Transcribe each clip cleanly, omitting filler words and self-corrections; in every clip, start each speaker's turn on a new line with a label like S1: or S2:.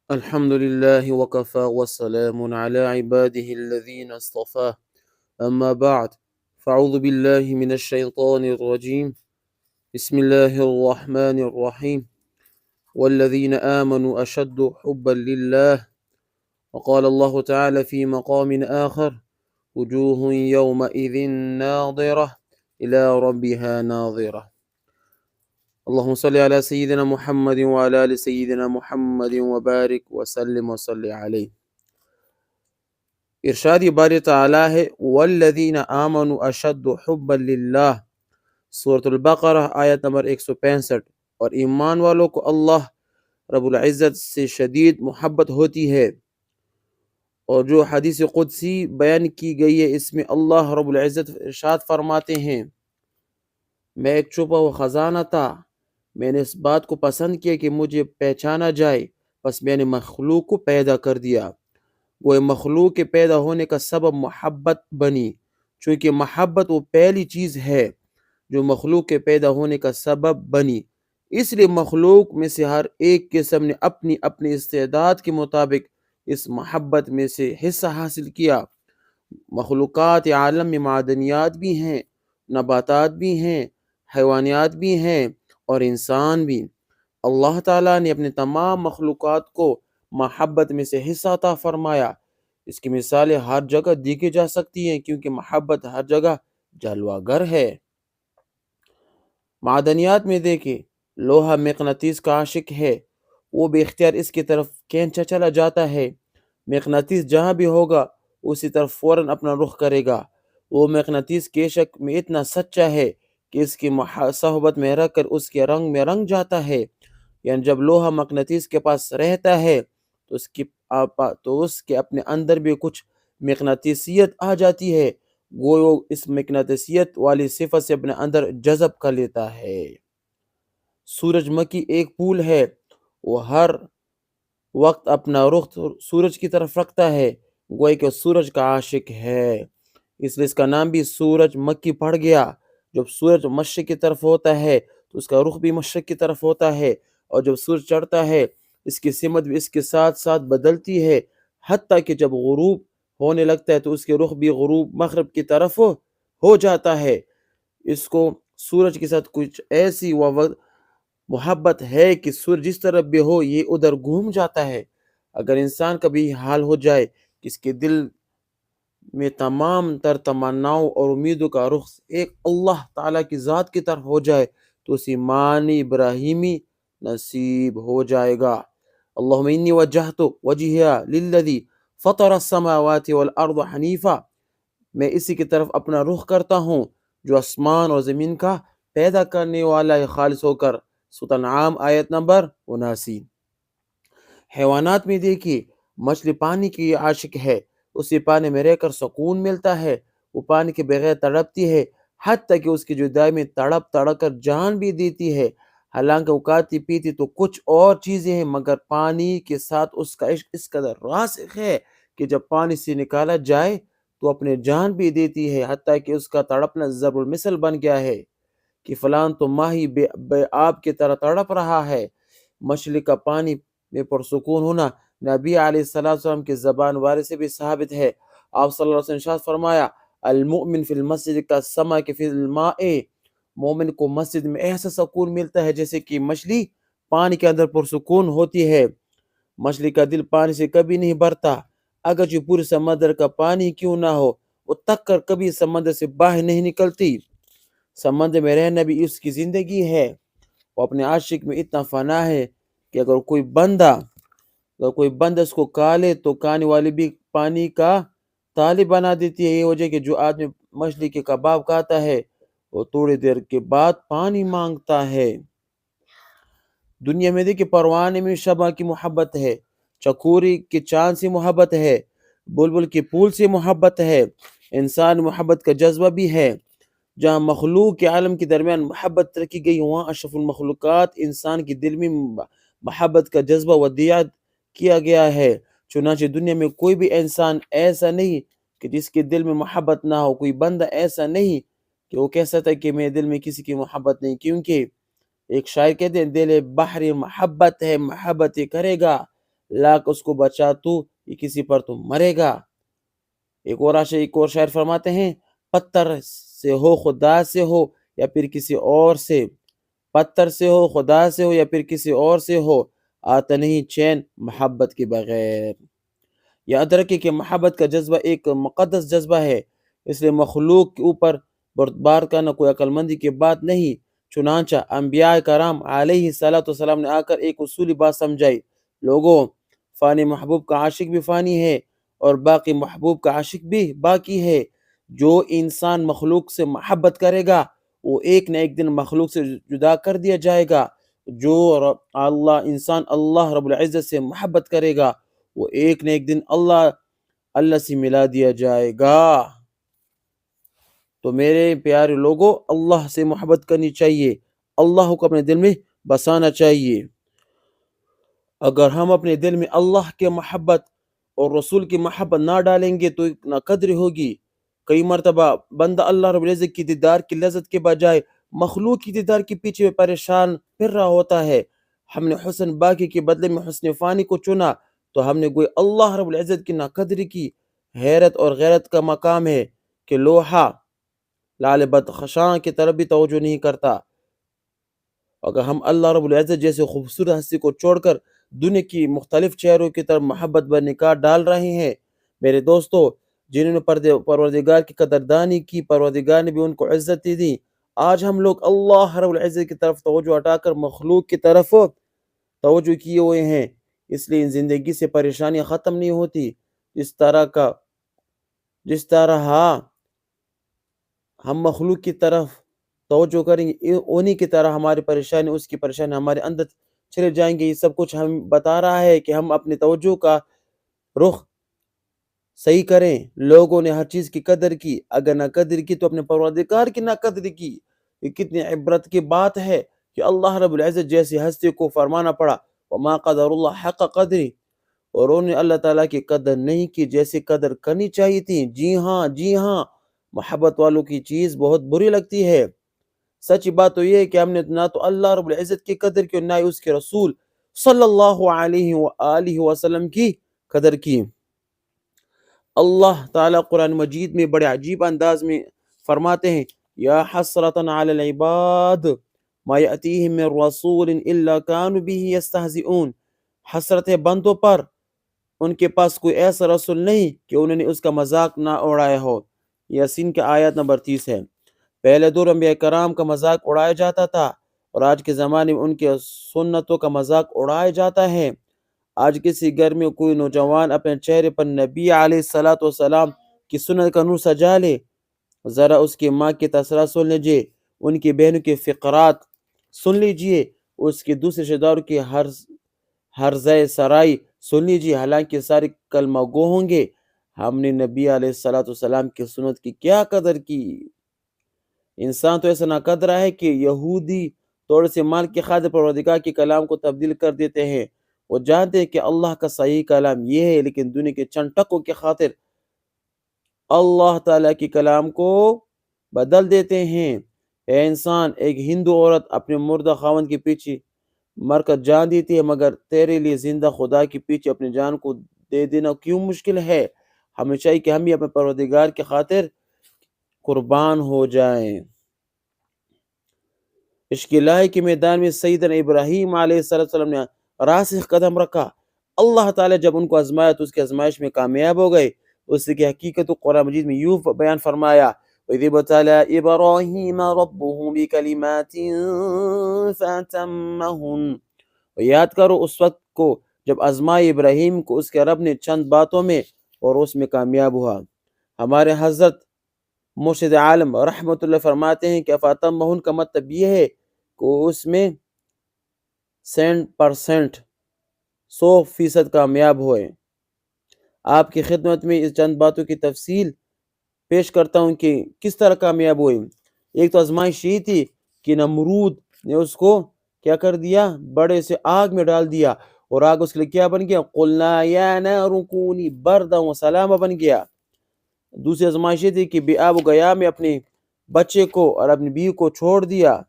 S1: الحمد لله وكفى وسلام على عباده الذين اصطفى أما بعد فأعوذ بالله من الشيطان الرجيم بسم الله الرحمن الرحيم والذين آمنوا أشد حبا لله وقال الله تعالى في مقام آخر وجوه يومئذ ناظرة إلى ربها ناظرة اللهم صل على سيدنا محمد وعلى آل سيدنا محمد وبارك وسلم وصل عليه. ارشاد باری تعالیٰ ہے والذین آمنوا اشد حبا للہ، سورۃ البقرہ آیت نمبر 165، اور ایمان والوں کو اللہ رب العزت سے شدید محبت ہوتی ہے۔ اور جو حدیث قدسی بیان کی گئی ہے اس میں اللہ رب العزت ارشاد فرماتے ہیں، میں ایک چھپا ہوا خزانہ تھا، میں نے اس بات کو پسند کیا کہ مجھے پہچانا جائے، بس میں نے مخلوق کو پیدا کر دیا۔ وہ مخلوق کے پیدا ہونے کا سبب محبت بنی، چونکہ محبت وہ پہلی چیز ہے جو مخلوق کے پیدا ہونے کا سبب بنی۔ اس لیے مخلوق میں سے ہر ایک قسم نے اپنی اپنی استعداد کے مطابق اس محبت میں سے حصہ حاصل کیا۔ مخلوقات عالم میں معدنیات بھی ہیں، نباتات بھی ہیں، حیوانات بھی ہیں اور انسان بھی۔ اللہ تعالیٰ نے اپنے تمام مخلوقات کو محبت میں سے حصہ عطا فرمایا۔ اس کی مثالیں ہر جگہ دیکھی جا سکتی ہیں کیونکہ محبت ہر جگہ جلوہ گر ہے۔ معدنیات میں دیکھیں، لوہا مقناطیس کا عاشق ہے، وہ بے اختیار اس کی طرف کھینچا چلا جاتا ہے۔ مقناطیس جہاں بھی ہوگا اسی طرف فوراً اپنا رخ کرے گا۔ وہ مقناطیس کے عشق میں اتنا سچا ہے کہ اس کی صحبت میں رہ کر اس کے رنگ میں رنگ جاتا ہے۔ یعنی جب لوہا مقناطیس کے پاس رہتا ہے تو اس کے اپنے اندر بھی کچھ مقناطیسیت آ جاتی ہے، وہ اس مقناطیسیت والی صفت سے اپنے اندر جذب کر لیتا ہے۔ سورج مکھی ایک پھول ہے، وہ ہر وقت اپنا رخ سورج کی طرف رکھتا ہے، گویا کہ سورج کا عاشق ہے، اس لیے اس کا نام بھی سورج مکھی پڑ گیا۔ جب سورج مشرق کی طرف ہوتا ہے تو اس کا رخ بھی مشرق کی طرف ہوتا ہے، اور جب سورج چڑھتا ہے اس کی سمت بھی اس کے ساتھ ساتھ بدلتی ہے، حتیٰ کہ جب غروب ہونے لگتا ہے تو اس کے رخ بھی غروب مغرب کی طرف ہو جاتا ہے۔ اس کو سورج کے ساتھ کچھ ایسی محبت ہے کہ سورج جس طرف بھی ہو یہ ادھر گھوم جاتا ہے۔ اگر انسان کا بھی حال ہو جائے کہ اس کے دل میں تمام تر تمناؤں اور امیدوں کا رخ ایک اللہ تعالیٰ کی ذات کی طرف ہو جائے تو اس ایمان ابراہیمی نصیب ہو جائے گا۔ اللہم انی وجہت وجہیا للذی فطر السماوات والارض حنیفا، میں اسی کی طرف اپنا رخ کرتا ہوں جو آسمان اور زمین کا پیدا کرنے والا ہے خالص ہو کر۔ سورۃ انعام آیت نمبر 79۔ حیوانات میں دیکھیے، مچھلی پانی کی عاشق ہے، اسی پانی میں رہ کر سکون ملتا ہے، وہ پانی کے بغیر تڑپتی ہے، حتیٰ کہ اس کی جدائی میں تڑپ تڑپ کر جان بھی دیتی ہے۔ حالانکہ وہ کھاتی پیتی تو کچھ اور چیزیں ہیں، مگر پانی کے ساتھ اس کا عشق اس قدر راسخ ہے کہ جب پانی سے نکالا جائے تو اپنے جان بھی دیتی ہے، حتیٰ کہ اس کا تڑپنا ضرب المثل بن گیا ہے کہ فلان تو ماہی بے آب کی طرح تڑپ رہا ہے۔ مچھلی کا پانی میں پرسکون ہونا نبی علیہ السلام کی زبان وارث سے بھی ثابت ہے۔ آپ صلی اللہ علیہ وسلم نے ارشاد فرمایا، المؤمن فی المسجد کالسمک فی الماء، مومن کو مسجد میں ایسا سکون ملتا ہے جیسے کہ مچھلی پانی کے اندر پرسکون ہوتی ہے۔ مچھلی کا دل پانی سے کبھی نہیں بھرتا، اگرچہ پورے سمندر کا پانی کیوں نہ ہو، وہ تک کر کبھی سمندر سے باہر نہیں نکلتی۔ سمندر میں رہنا بھی اس کی زندگی ہے۔ وہ اپنے عاشق میں اتنا فنا ہے کہ اگر کوئی بندہ اس کو کھا لے تو کھانے والی بھی پانی کا طالب بنا دیتی ہے۔ یہ وجہ کہ جو آدمی مچھلی کے کباب کھاتا ہے وہ تھوڑی دیر کے بعد پانی مانگتا ہے۔ دنیا میں دیکھیں، پروانے میں شبح کی محبت ہے، چکوری کے چاند سے محبت ہے، بلبل کے پھول سے محبت ہے، انسان محبت کا جذبہ بھی ہے۔ جہاں مخلوق کے عالم کے درمیان محبت رکھی گئی وہاں اشرف المخلوقات انسان کے دل میں محبت کا جذبہ ودیعت کیا گیا ہے۔ چنانچہ دنیا میں کوئی بھی انسان ایسا نہیں کہ جس کے دل میں محبت نہ ہو، کوئی بندہ ایسا نہیں کہ وہ کہہ سکتا ہے کہ میرے دل میں کسی کی محبت نہیں، کیونکہ ایک شاعر کہتے ہیں دل بحر محبت ہے، محبت کرے گا لاکھ اس کو بچا تو یہ کسی پر تو مرے گا۔ ایک اور شاعر فرماتے ہیں، پتھر سے ہو خدا سے ہو یا پھر کسی اور سے، پتھر سے ہو خدا سے ہو یا پھر کسی اور سے ہو، آتا نہیں چین محبت کے بغیر۔ یاد رکھیں کہ محبت کا جذبہ ایک مقدس جذبہ ہے، اس لیے مخلوق کے اوپر بردبار کرنا کوئی عقل مندی کی بات نہیں۔ چنانچہ انبیاء کرام علیہ السلام نے آ کر ایک اصولی بات سمجھائی، لوگوں، فانی محبوب کا عاشق بھی فانی ہے اور باقی محبوب کا عاشق بھی باقی ہے۔ جو انسان مخلوق سے محبت کرے گا وہ ایک نہ ایک دن مخلوق سے جدا کر دیا جائے گا۔ جو انسان اللہ رب العزت سے محبت کرے گا وہ ایک نہ ایک دن اللہ سے ملا دیا جائے گا۔ تو میرے پیارے لوگوں، اللہ سے محبت کرنی چاہیے، اللہ کو اپنے دل میں بسانا چاہیے۔ اگر ہم اپنے دل میں اللہ کی محبت اور رسول کی محبت نہ ڈالیں گے تو نہ قدر ہوگی۔ کئی مرتبہ بندہ اللہ رب العزت کی دیدار کی لذت کے بجائے مخلوق کی دیدار کے پیچھے پریشان پھر رہا ہوتا ہے۔ ہم نے حسن باقی کے بدلے میں حسن فانی کو چنا تو ہم نے گویا اللہ رب العزت کی ناقدری کی۔ حیرت اور غیرت کا مقام ہے کہ لوہا لال بدخشاں کی طرف بھی توجہ نہیں کرتا۔ اگر ہم اللہ رب العزت جیسے خوبصورت ہستی کو چھوڑ کر دنیا کی مختلف چہروں کی طرف محبت بنکار ڈال رہے ہیں، میرے دوستو، جنہوں نے پروردگار کی قدردانی کی، پروردگار نے بھی ان کو عزت دی۔ آج ہم لوگ اللہ رب العزت کی طرف توجہ ہٹا کر مخلوق کی طرف توجہ کیے ہوئے ہیں، اس لیے زندگی سے پریشانیاں ختم نہیں ہوتی۔ جس طرح ہم مخلوق کی طرف توجہ کریں گے انہی کی طرح ہماری پریشانی، اس کی پریشانی ہمارے اندر چلے جائیں گے۔ یہ سب کچھ ہم بتا رہا ہے کہ ہم اپنی توجہ کا رخ صحیح کریں۔ لوگوں نے ہر چیز کی قدر کی، اگر نہ قدر کی تو اپنے پروردگار کی نہ قدر کی۔ یہ کتنی عبرت کی بات ہے کہ اللہ رب العزت جیسی ہستی کو فرمانا پڑا وما قدر اللہ حق قدری، اور انہوں نے اللہ تعالیٰ کی قدر نہیں کی جیسی قدر کرنی چاہیے تھی۔ جی ہاں، محبت والوں کی چیز بہت بری لگتی ہے۔ سچی بات تو یہ ہے کہ ہم نے نہ تو اللہ رب العزت کی قدر کی اور نہ ہی اس کے رسول صلی اللہ علیہ وآلہ وسلم کی قدر کی۔ اللہ تعالیٰ قرآن مجید میں بڑے عجیب انداز میں فرماتے ہیں، یا حسرتن علی العباد ما یأتیہم من رسول الا کانوا بہ یستہزئون۔ حسرت ہے بندوں پر، ان کے پاس کوئی ایسا رسول نہیں کہ انہوں نے اس کا مذاق نہ اڑایا ہو۔ یاسین کے آیت نمبر 30 ہے۔ پہلے دور انبیاء کرام کا مذاق اڑایا جاتا تھا اور آج کے زمانے میں ان کے سنتوں کا مذاق اڑایا جاتا ہے۔ آج کسی گھر میں کوئی نوجوان اپنے چہرے پر نبی علیہ السلام کی سنت کا نور سجا لے، ذرا اس کی ماں کی تذکرہ سن لیجئے، ان کی بہنوں کے فقرات سن لیجئے، اس کے دوسرے رشتہ داروں کی ہرزہ سرائی سن لیجئے، حالانکہ سارے کلمہ گو ہوں گے۔ ہم نے نبی علیہ السلام کی سنت کی کیا قدر کی؟ انسان تو ایسا نہ قدر ہے کہ یہودی تھوڑے سے مال کی خاطر پروردگار کے کلام کو تبدیل کر دیتے ہیں۔ وہ جانتے ہیں کہ اللہ کا صحیح کلام یہ ہے، لیکن دنیا کے چند ٹکوں کی خاطر اللہ تعالیٰ کے کلام کو بدل دیتے ہیں۔ اے انسان، ایک ہندو عورت اپنے مردہ خاوند کے پیچھے مر کر جان دیتی ہے، مگر تیرے لیے زندہ خدا کے پیچھے اپنی جان کو دے دینا کیوں مشکل ہے؟ ہمیں چاہیے کہ ہم بھی اپنے پروردگار کی خاطر قربان ہو جائیں۔ عشق الہی کے میدان میں سیدنا ابراہیم علیہ السلام نے راسخ قدم رکھا۔ اللہ تعالیٰ جب ان کو آزمایا تو اس کی آزمائش میں کامیاب ہو گئے۔ اس کی حقیقت قرآن مجید میں یوں بیان فرمایا، وَإِذِ ابْتَلَىٰ إِبْرَاهِيمَ رَبُّهُ بِكَلِمَاتٍ فَأَتَمَّهُنَّ۔ یاد کرو اس وقت کو جب آزمائے ابراہیم کو اس کے رب نے چند باتوں میں اور اس میں کامیاب ہوا۔ ہمارے حضرت مرشد عالم رحمۃ اللہ فرماتے ہیں کہ فَأَتَمَّهُنَّ کا مطلب یہ ہے کہ اس میں 100% 100% کامیاب ہوئے۔ آپ کی خدمت میں اس چند باتوں کی تفصیل پیش کرتا ہوں کہ کس طرح کامیاب ہوئی۔ ایک تو آزمائش یہ تھی کہ نمرود نے اس کو کیا کر دیا، بڑے سے آگ میں ڈال دیا، اور آگ اس کے لیے کیا بن گیا، قُلْنَا يَا نَارُ كُونِي بَرْدًا وَسَلَامًا بن گیا۔ دوسری آزمائش یہ تھی کہ بے آب و گیا میں اپنے بچے کو اور اپنی بیوی کو چھوڑ دیا۔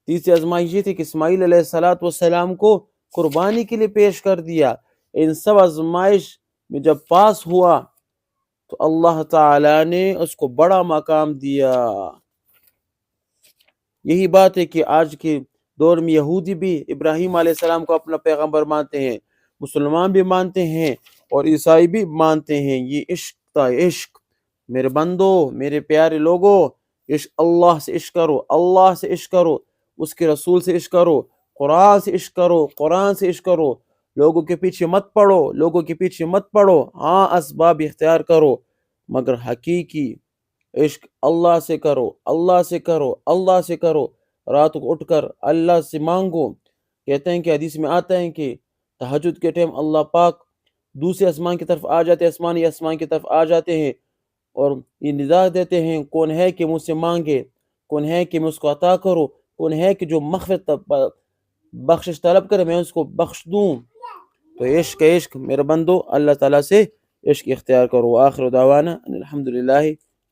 S1: تیسری آزمائش یہ تھی کہ اسماعیل علیہ السلام کو قربانی کے لیے پیش کر دیا۔ ان سب آزمائش میں جب پاس ہوا تو اللہ تعالیٰ نے اس کو بڑا مقام دیا۔ یہی بات ہے کہ آج کے دور میں یہودی بھی ابراہیم علیہ السلام کو اپنا پیغمبر مانتے ہیں، مسلمان بھی مانتے ہیں اور عیسائی بھی مانتے ہیں۔ یہ عشق تھا، عشق۔ میرے بندو، میرے پیارے لوگو، عشق اللہ سے عشق کرو، اللہ سے عشق کرو، اس کے رسول سے عشق کرو، قرآن سے عشق کرو، قرآن سے عشق کرو۔ لوگوں کے پیچھے مت پڑو، لوگوں کے پیچھے مت پڑو، ہاں اسباب اختیار کرو، مگر حقیقی عشق اللہ سے کرو، اللہ سے کرو، اللہ سے کرو۔ رات کو اٹھ کر اللہ سے مانگو۔ کہتے ہیں کہ حدیث میں آتا ہے کہ تہجد کے ٹائم اللہ پاک دوسرے آسمان کی طرف آ جاتے ہیں، آسمان کی طرف آ جاتے ہیں اور یہ ندا دیتے ہیں، کون ہے کہ مجھ سے مانگے، کون ہے کہ میں اس کو عطا کروں، کون ہے کہ جو مغفرت بخشش طلب کرے میں اس کو بخش دوں۔ تو عشق عشق میرے بندو، اللہ تعالیٰ سے عشق اختیار کرو۔ آخر دعوانا ان الحمدللہ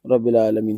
S1: رب العالمین۔